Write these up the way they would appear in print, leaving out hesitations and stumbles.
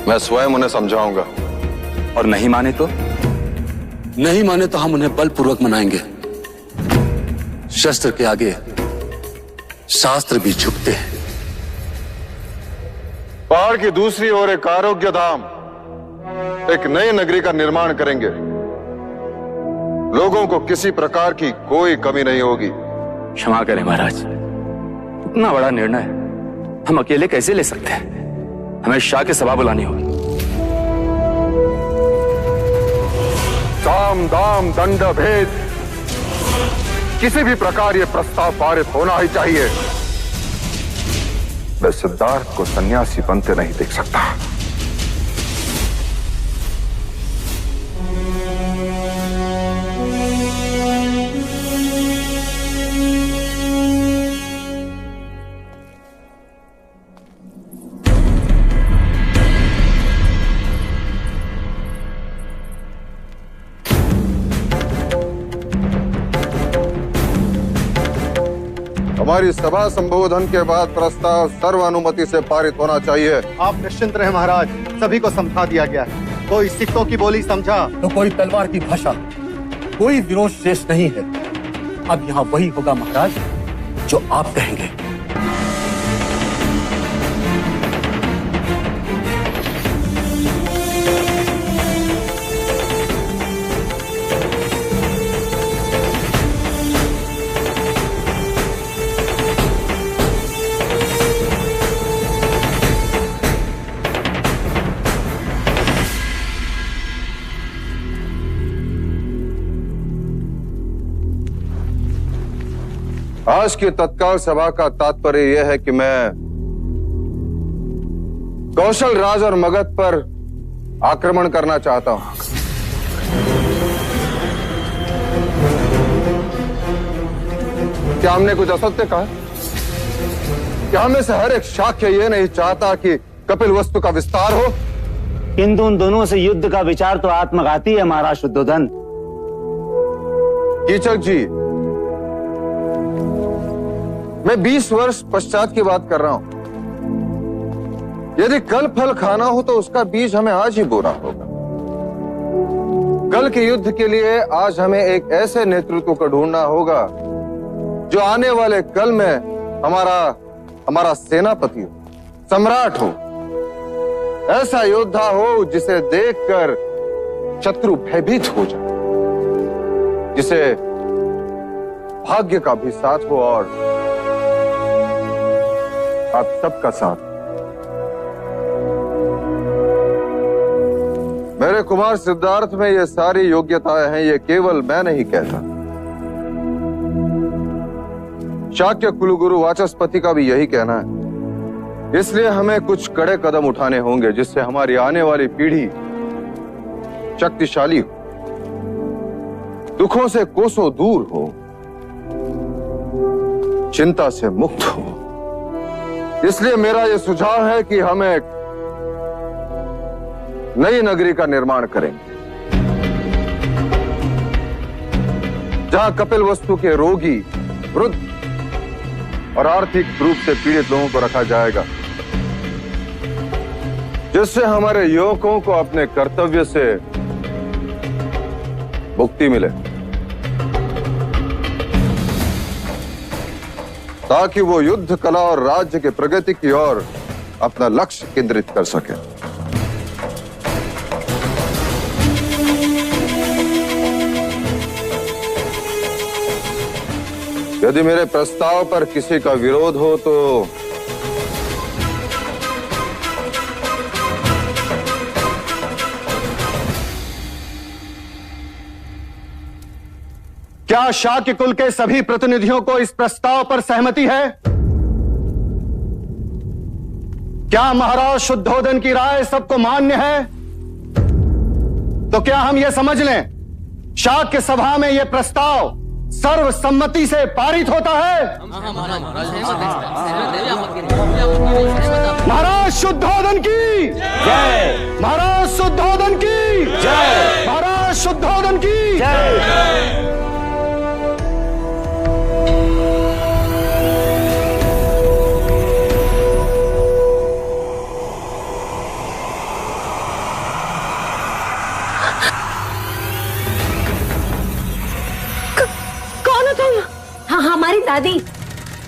मैं स्वयं उन्हें समझाऊंगा। और नहीं माने तो? नहीं माने तो हम उन्हें बलपूर्वक मनाएंगे। शस्त्र के आगे शास्त्र भी झुकते हैं। पहाड़ की दूसरी ओर एक आरोग्य धाम, एक नई नगरी का निर्माण करेंगे। लोगों को किसी प्रकार की कोई कमी नहीं होगी। क्षमा करें महाराज, इतना बड़ा निर्णय हम अकेले कैसे ले सकते हैं? हमें शाह की सभा बुलानी होगी। साम दाम दंड भेद, किसी भी प्रकार यह प्रस्ताव पारित होना ही चाहिए। मैं सिद्धार्थ को सन्यासी बनते नहीं देख सकता। हमारी सभा संबोधन के बाद प्रस्ताव सर्वानुमति से पारित होना चाहिए। आप निश्चिंत रहे महाराज, सभी को समझा दिया गया है। कोई सिक्कों की बोली समझा तो कोई तलवार की भाषा, कोई विरोध शेष नहीं है। अब यहाँ वही होगा महाराज जो आप कहेंगे। आज की तत्काल सभा का तात्पर्य यह है कि मैं कौशल राज और मगध पर आक्रमण करना चाहता हूं। क्या हमने कुछ असत्य कहा? क्या हमें से हर एक शाक्य यह नहीं चाहता कि कपिल वस्तु का विस्तार हो? किंतु उन दोनों से युद्ध का विचार तो आत्मघाती है महाराज शुद्धोधन। कीचक जी, मैं 20 वर्ष पश्चात की बात कर रहा हूं। यदि कल फल खाना हो तो उसका बीज हमें आज ही बोना होगा। कल के युद्ध के लिए आज हमें एक ऐसे नेतृत्व को ढूंढना होगा जो आने वाले कल में हमारा सेनापति हो, सम्राट हो, ऐसा योद्धा हो जिसे देखकर शत्रु भयभीत हो जाए, जिसे भाग्य का भी साथ हो और आप सबका साथ। मेरे कुमार सिद्धार्थ में ये सारी योग्यताएं हैं, ये केवल मैं नहीं कहता। शाक्य कुलगुरु वाचस्पति का भी यही कहना है। इसलिए हमें कुछ कड़े कदम उठाने होंगे जिससे हमारी आने वाली पीढ़ी शक्तिशाली हो, दुखों से कोसों दूर हो, चिंता से मुक्त हो। इसलिए मेरा यह सुझाव है कि हम एक नई नगरी का निर्माण करेंगे जहां कपिल वस्तु के रोगी, वृद्ध और आर्थिक रूप से पीड़ित लोगों को रखा जाएगा, जिससे हमारे युवकों को अपने कर्तव्य से मुक्ति मिले, ताकि वो युद्ध कला और राज्य के प्रगति की ओर अपना लक्ष्य केंद्रित कर सके। यदि मेरे प्रस्ताव पर किसी का विरोध हो तो क्या शाक्य कुल के सभी प्रतिनिधियों को इस प्रस्ताव पर सहमति है? क्या महाराज शुद्धोधन की राय सबको मान्य है? तो क्या हम यह समझ लें शाक्य सभा में यह प्रस्ताव सर्वसम्मति से पारित होता है? महाराज शुद्धोधन की जय! महाराज शुद्धोधन की जय! महाराज शुद्धोधन की जय! हमारी दादी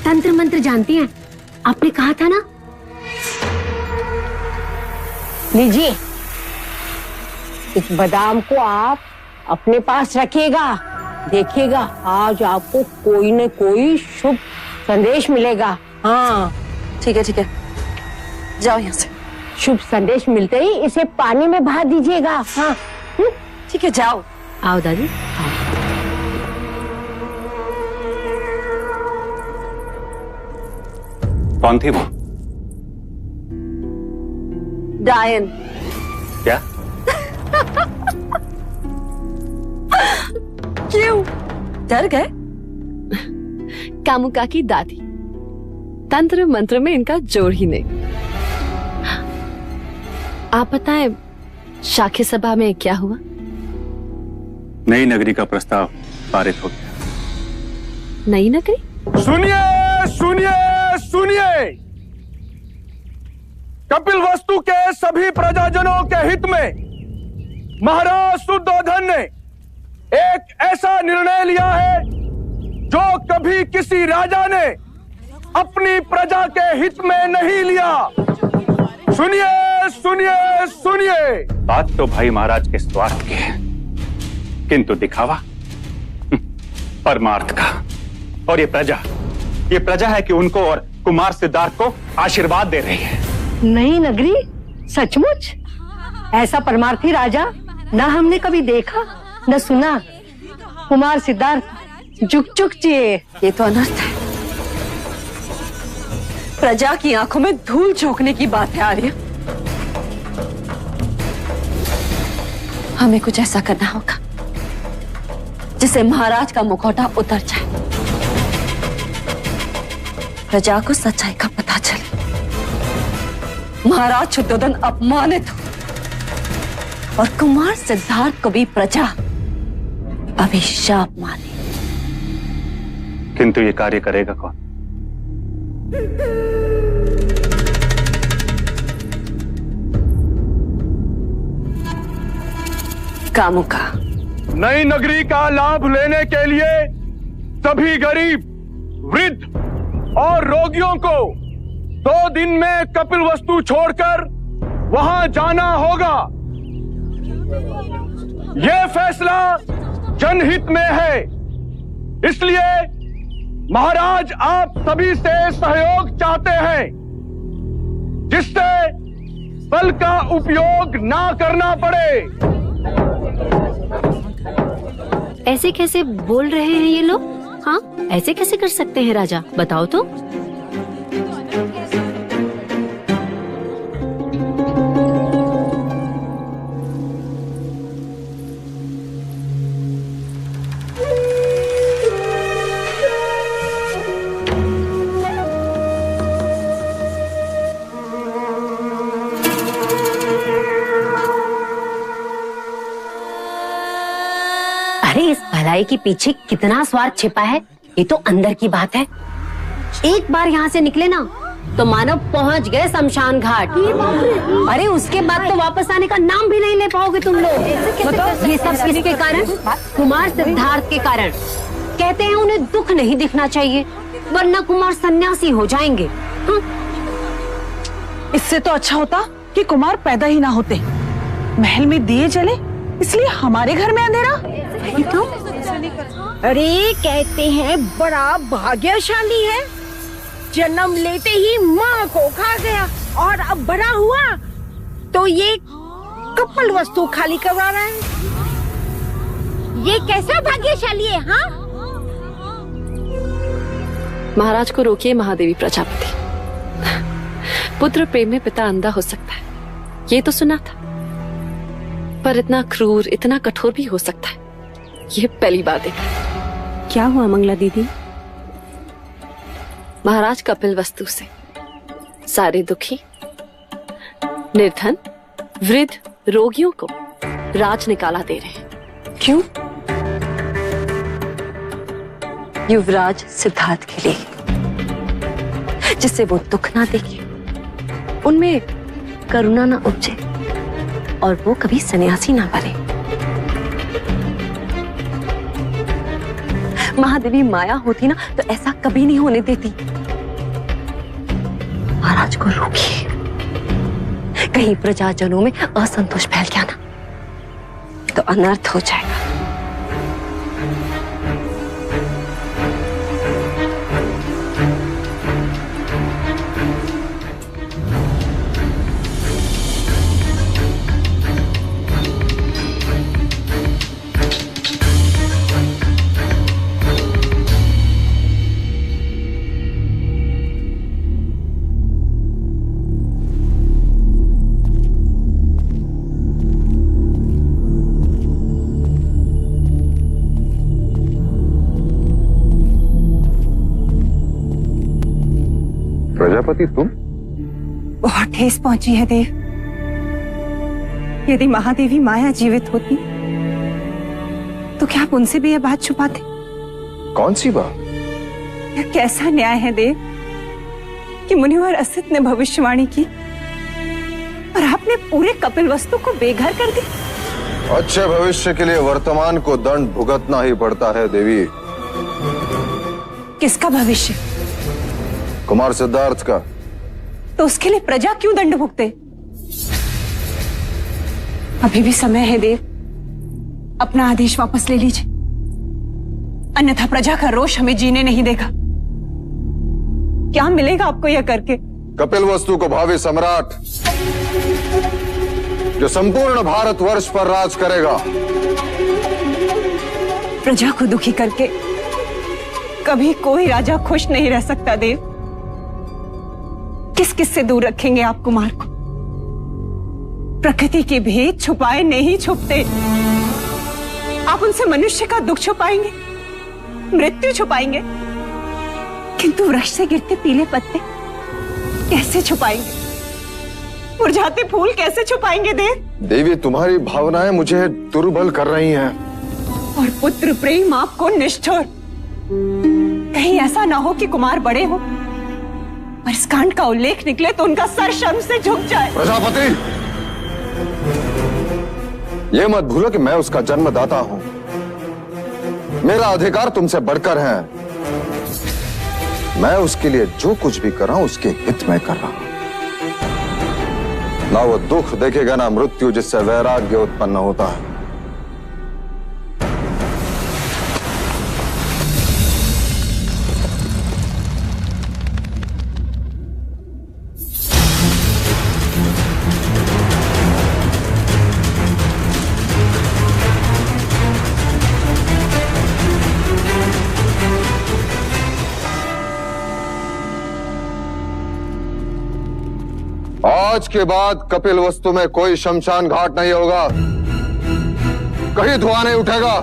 तंत्र मंत्र जानती हैं, आपने कहा था ना। लीजिए, इस बादाम को आप अपने पास रखिएगा, देखिएगा आज आपको कोई न कोई शुभ संदेश मिलेगा। हाँ ठीक है ठीक है, जाओ यहाँ से। शुभ संदेश मिलते ही इसे पानी में बहा दीजिएगा। हाँ ठीक है, जाओ। आओ दादी। कौन थी वो? डायन। क्या? क्यों डर गए? कामुका की दादी, तंत्र मंत्र में इनका जोड़ ही नहीं। आप बताएं, शाखी सभा में क्या हुआ? नई नगरी का प्रस्ताव पारित हो गया। नई नगरी? सुनिए सुनिए सुनिए, कपिल वस्तु के सभी प्रजाजनों के हित में महाराज शुद्धोधन ने एक ऐसा निर्णय लिया है जो कभी किसी राजा ने अपनी प्रजा के हित में नहीं लिया। सुनिए सुनिए सुनिए। बात तो भाई महाराज के स्वार्थ की है, किंतु दिखावा परमार्थ का। और ये प्रजा है कि उनको और कुमार सिद्धार्थ को आशीर्वाद दे रही है। नई नगरी? सचमुच? ऐसा परमार्थी राजा ना हमने कभी देखा न सुना। कुमार सिद्धार्थ जुक जुक जिए। ये तो अनर्थ है, प्रजा की आंखों में धूल झोंकने की बात है आर्य। हमें कुछ ऐसा करना होगा जिससे महाराज का मुखौटा उतर जाए, प्रजा को सच्चाई का पता चले, महाराज शुद्धोधन अपमानित हो और कुमार सिद्धार्थ को भी प्रजा अभिशाप माने। किंतु ये कार्य करेगा कौन? कामुका। नई नगरी का लाभ लेने के लिए सभी गरीब, वृद्ध और रोगियों को 2 दिन में कपिल वस्तु छोड़कर वहां जाना होगा। यह फैसला जनहित में है, इसलिए महाराज आप सभी से सहयोग चाहते हैं जिससे बल का उपयोग ना करना पड़े। ऐसे कैसे बोल रहे हैं ये लोग? हाँ, ऐसे कैसे कर सकते हैं राजा, बताओ तो। अरे इस भलाई के पीछे कितना स्वार्थ छिपा है, ये तो अंदर की बात है। एक बार यहाँ से निकले ना तो मानो पहुँच गए शमशान घाट। अरे उसके बाद तो वापस आने का नाम भी नहीं ले पाओगे तुम लोग। बताओ ये सब किसके कारण? कुमार सिद्धार्थ के कारण। कहते हैं उन्हें दुख नहीं दिखना चाहिए वरना कुमार सन्यासी हो जाएंगे। इससे तो अच्छा होता कि कुमार पैदा ही ना होते। महल में दिए जले इसलिए हमारे घर में अंधेरा। तो अरे कहते हैं बड़ा भाग्यशाली है, जन्म लेते ही माँ को खा गया और अब बड़ा हुआ तो ये कपिल वस्तु खाली करवा रहा है। ये कैसा भाग्यशाली है? हाँ, महाराज को रोकिए महादेवी प्रजापति। पुत्र प्रेम में पिता अंधा हो सकता है, ये तो सुना था, पर इतना क्रूर, इतना कठोर भी हो सकता है, ये पहली बार देखा। क्या हुआ मंगला दीदी? महाराज कपिल वस्तु से सारे दुखी, निर्धन, वृद्ध, रोगियों को राज निकाला दे रहे हैं। क्यों? युवराज सिद्धार्थ के लिए, जिससे वो दुख ना देखे, उनमें करुणा ना उपजे और वो कभी सन्यासी ना बने। महादेवी माया होती ना तो ऐसा कभी नहीं होने देती। महाराज को रोकिए, कहीं प्रजाजनों में असंतोष फैल गया ना तो अनर्थ हो जाएगा। प्रजापति तुम? बहुत ठेस पहुंची है देव। यदि महादेवी माया जीवित होती तो क्या आप उनसे भी यह बात छुपाते? कौन सी बात? यह कैसा न्याय है देव कि मुनिवर असित ने भविष्यवाणी की और आपने पूरे कपिलवस्तु को बेघर कर दिया। अच्छे भविष्य के लिए वर्तमान को दंड भुगतना ही पड़ता है देवी। किसका भविष्य? कुमार सिद्धार्थ का। तो उसके लिए प्रजा क्यों दंड भुगते? अभी भी समय है देव, अपना आदेश वापस ले लीजिए, अन्यथा प्रजा का रोष हमें जीने नहीं देगा। क्या मिलेगा आपको यह करके? कपिलवस्तु को भावी सम्राट जो संपूर्ण भारतवर्ष पर राज करेगा। प्रजा को दुखी करके कभी कोई राजा खुश नहीं रह सकता देव। किस किस से दूर रखेंगे आप कुमार को? प्रकृति के भेद छुपाए नहीं छुपते। आप उनसे मनुष्य का दुख छुपाएंगे, मृत्यु छुपाएंगे, किंतु वृक्ष से गिरते पीले पत्ते कैसे छुपाएंगे? मुरझाते फूल कैसे छुपाएंगे देव? देवी तुम्हारी भावनाएं मुझे दुर्बल कर रही हैं। और पुत्र प्रेम आपको निष्ठुर। कहीं ऐसा ना हो कि कुमार बड़े हो और इस कांड का उल्लेख निकले तो उनका सर शर्म से झुक जाए। प्रजापति, ये मत भूलो कि मैं उसका जन्मदाता हूं। मेरा अधिकार तुमसे बढ़कर है। मैं उसके लिए जो कुछ भी कर रहा हूं उसके हित में कर रहा हूं। ना वो दुख देखेगा ना मृत्यु जिससे वैराग्य उत्पन्न होता है। आज के बाद कपिलवस्तु में कोई शमशान घाट नहीं होगा, कहीं धुआं नहीं उठेगा।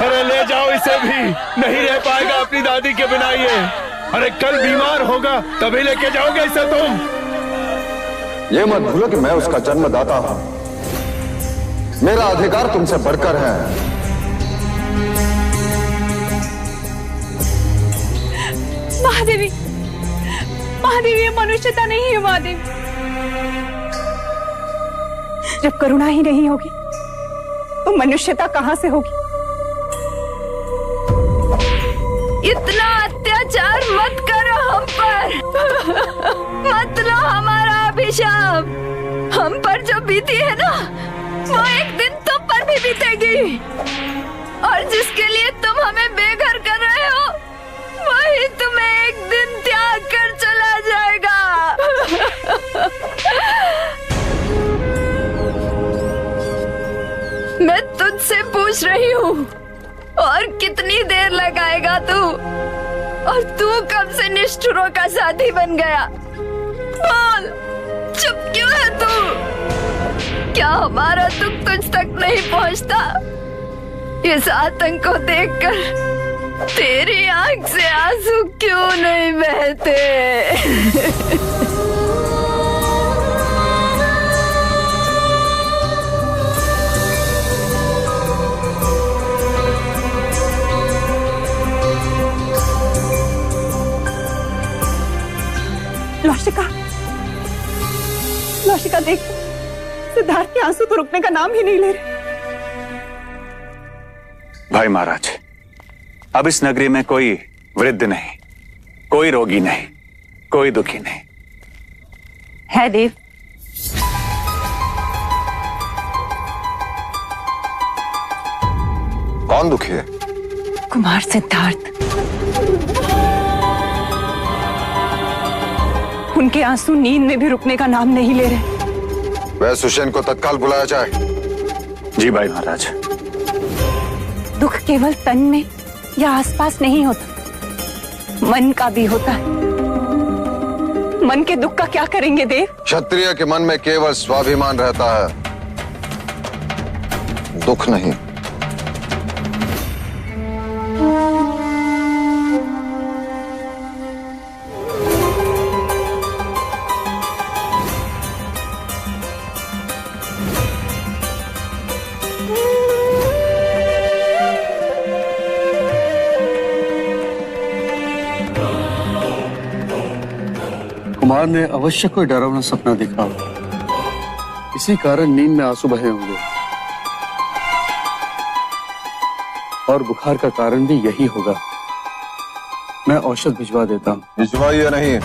अरे ले जाओ इसे भी, नहीं रह पाएगा अपनी दादी के बिना ये। अरे कल बीमार होगा तभी लेके जाओगे इसे तुम। ये मत भूलो कि मैं उसका जन्मदाता हूं। मेरा अधिकार तुमसे बढ़कर है। महादेवी, महादेवी, ये मनुष्यता नहीं है महादेवी। जब करुणा ही नहीं होगी तो मनुष्यता कहां से होगी? इतना अत्याचार मत करो हम पर। मत लो हमारा अभिशाप। हम पर जो बीती है ना वो एक दिन तुम पर भी बीतेगी। और जिसके लिए तुम हमें बेघर कर रहे हो वही पूछ रही हूँ, और कितनी देर लगाएगा तू? और तू कब से निष्ठुरों का साथी बन गया? बोल, चुप क्यों है तू? क्या हमारा दुख तुझ तक नहीं पहुँचता? इस आतंक को देखकर तेरी आंख से आंसू क्यों नहीं बहते? लौशिका, लौशिका देख, सिद्धार्थ के आंसू तो रुकने का नाम ही नहीं ले रहे। भाई महाराज, अब इस नगरी में कोई वृद्ध नहीं, कोई रोगी नहीं, कोई दुखी नहीं है देव। कौन दुखी है? कुमार सिद्धार्थ। उनके आंसू नींद में भी रुकने का नाम नहीं ले रहे। वह सुषेण को तत्काल बुलाया जाए। जी भाई महाराज। दुख केवल तन में या आसपास नहीं होता, मन का भी होता है। मन के दुख का क्या करेंगे देव? क्षत्रिय के मन में केवल स्वाभिमान रहता है, दुख नहीं। कुमार ने अवश्य कोई डरावना सपना देखा होगा, इसी कारण नींद में आंसू बहे होंगे, और बुखार का कारण भी यही होगा। मैं औषध भिजवा देता हूँ। भिजवाइए नहीं,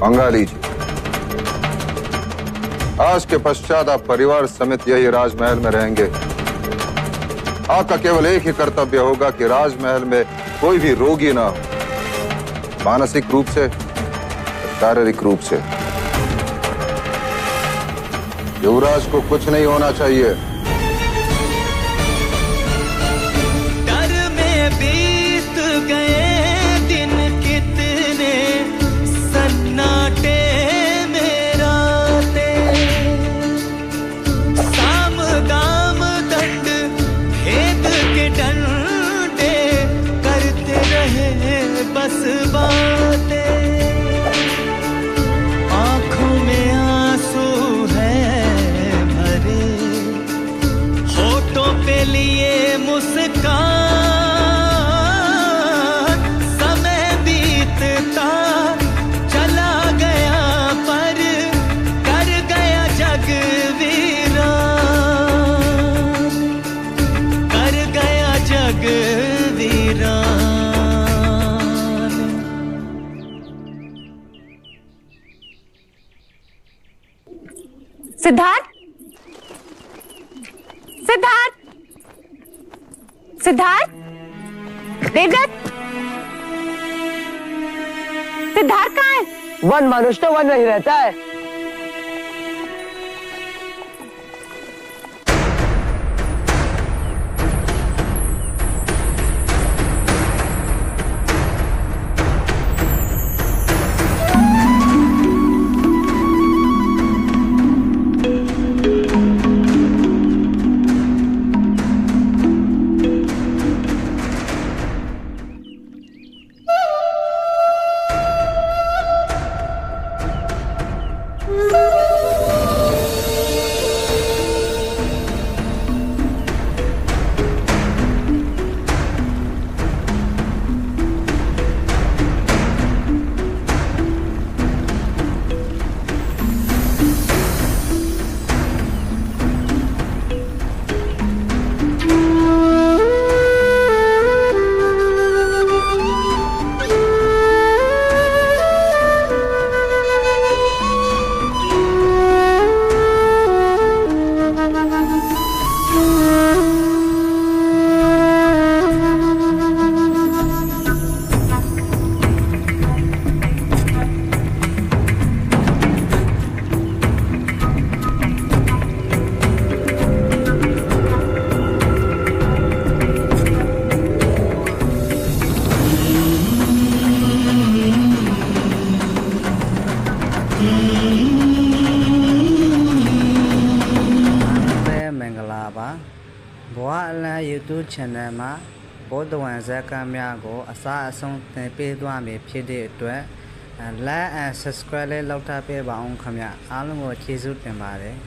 मंगा लीजिए। आज के पश्चात आप परिवार समेत यही राजमहल में रहेंगे। आपका केवल एक ही कर्तव्य होगा कि राजमहल में कोई भी रोगी ना हो, मानसिक रूप से, शारीरिक रूप से। युवराज को कुछ नहीं होना चाहिए। डर में बीत गए दिन कितने, सन्नाटे में रातें, साम दाम दंड भेद के डंडे करते रहे बस बातें। लिए मुस्कान, समय बीतता चला गया, पर कर गया जग वीरान, कर गया जग वीरान। सिद्धार्थ, सिद्धार्थ, सिद्धार्थ, देवदत्त, सिद्धार्थ कहाँ है? वन मनुष्य तो वन में ही रहता है। channel မှာဘောဓဝန်ဇာတ်ကားများကိုအစားအဆုံးသင်ပေးသွားမည်ဖြစ်တဲ့အတွက် like and subscribe လေးလုပ်ထားပေးပါအောင်ခင်ဗျာအားလုံးကိုကျေးဇူးတင်ပါတယ်